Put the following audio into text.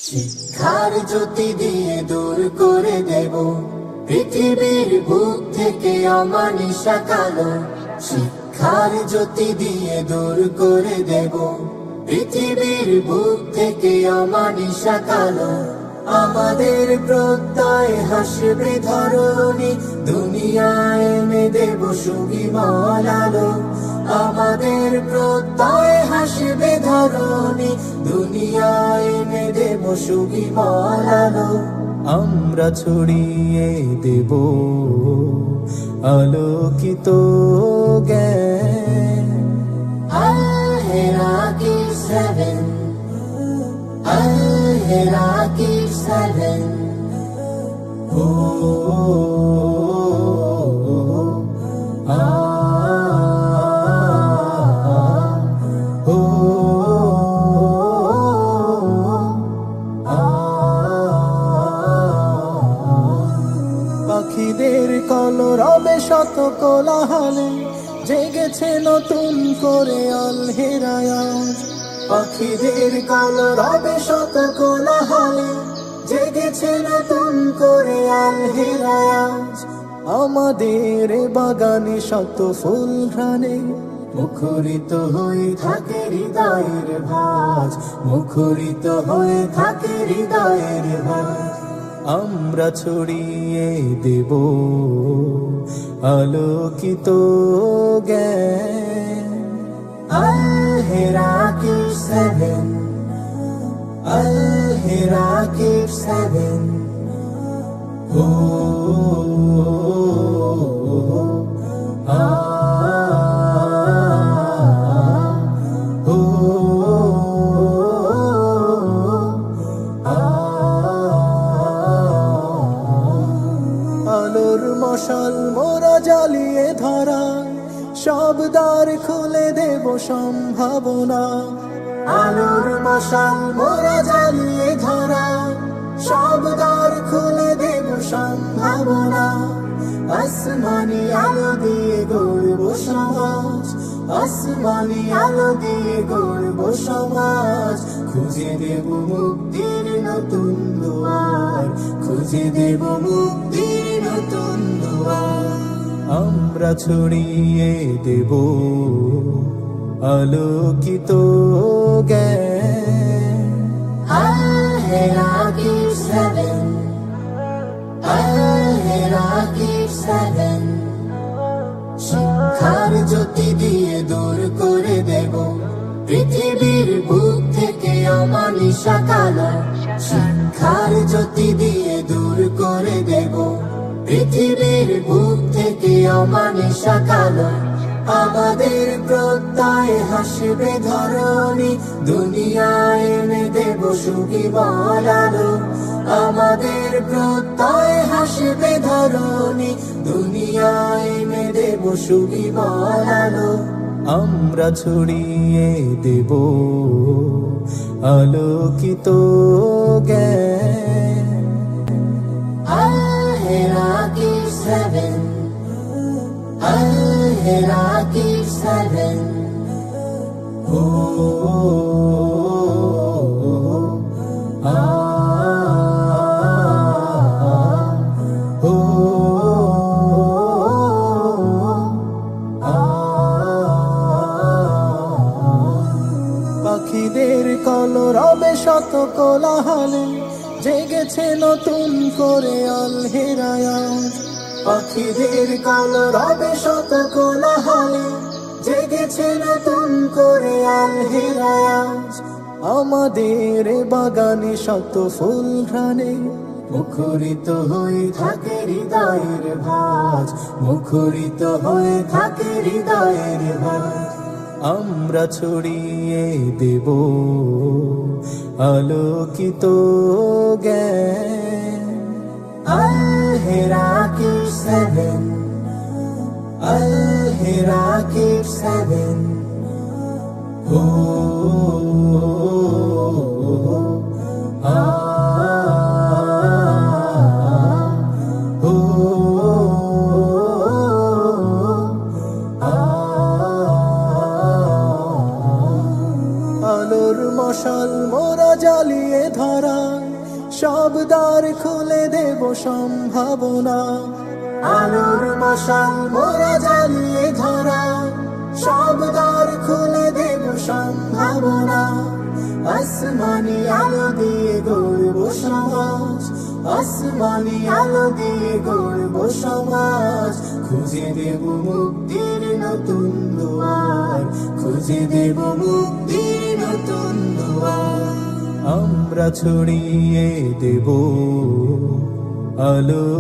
শিক্ষার জ্যোতি দিয়ে দূর করে দেব পৃথিবীর বুক থেকে অমানিসা কালো। শিক্ষার জ্যোতি দিয়ে দূর করে দেব পৃথিবীর বুক থেকে অমানিসা কালো। আমাদের প্রত্যয় হাসবে ধরণী, দুনিয়ায় এনে দেব সুবিমল আলো। আমাদের প্রত্যয় হাসবে ধরণী, দুনিয়ায় এনে দেব সুবিমল আলো। আমরা ছড়িয়ে দেব আলোকিত জ্ঞান। আল-হেরাকি 7, Al-Herakki 7। পাখিদের কলরবে শত কোলাহলে জেগেছে নতুন করে আল-হেরায়াত। পাখিদের কলরবে শত কোলাহলে জেগেছে নতুন করে আল-হেরায়াত। আমাদের বাগানে শত ফুল ঘ্রাণে মুখরিত হয়ে থাকে হৃদয়ের ভাজ, মুখরিত হয়ে থাকে হৃদয়ের ভাজ। আমরা ছড়িয়ে দেব আলোকিত জ্ঞান। Al-Herakki 7, Al-Herakki 7। আলোর মশাল মোরা জ্বালিয়ে ধরায় সব দ্বার খুলে দেব সম্ভাবনা। আলোর মশাল মোরা জ্বালিয়ে ধরায় সব দ্বার খুলে দেব সম্ভাবনা। আসমানি আলো দিয়ে গড়ব সমাজ, আসমানি আলো দিয়ে গড়ব সমাজ। খুঁজে দেব মুক্তির নতুন দুয়ার, খুঁজে দেব মুক্তির নতুন দুয়ার। আমরা ছড়িয়ে দেব আলোকিত জ্ঞান। Al-Herakki 7, Al-Herakki 7। শিক্ষার জ্যোতি দিয়ে দূর করে দেব পৃথিবীর বুক থেকে অমানিসা কালো। শিক্ষার জ্যোতি দিয়ে দূর করে দেব পৃথিবীর বুক থেকে অমানিসা কালো। আমাদের প্রত্যয় হাসবে ধরণী, দুনিয়ায় এনে দেব সুবিমল আলো। আমাদের প্রত্যয় হাসবে ধরণী, দুনিয়ায় এনে দেব সুবিমল আলো। আমরা ছড়িয়ে দেব আলোকিত জ্ঞান। Al-Herakki 7, Al-Herakki 7। পাখিদের কলরবে শত কোলাহলে জেগেছে নতুন করে আল-হেরায়াত। পাখিদের কলরবে শত কোলাহলে জেগেছে নতুন করে আল-হেরায়াত। আমাদের বাগানে শত ফুল ঘ্রাণে মুখরিত হয়ে থাকে হৃদয়ের ভাজ, মুখরিত হয়ে থাকে হৃদয়ের ভাজ। আমরা ছড়িয়ে দেব আলোকিত জ্ঞান। Al-Herakki 7, Al-Herakki 7। আলোর মশাল মোরা মোরা জ্বালিয়ে ধরা, সব দ্বার খুলে দেব সম্ভাবনা। আলোর মশাল মোরা জ্বালিয়ে ধরা, সব দ্বার খুলে দেব সম্ভাবনা। আসমানি আলো দিয়ে গড়ব সমাজ, আসমানি আলো দিয়ে গড়ব সমাজ। খুঁজে দেব মুক্তির নতুন দুয়ার, খুঁজে দেব মুক্তির নতুন দুয়ার। আমরা ছড়িয়ে দেব আলো।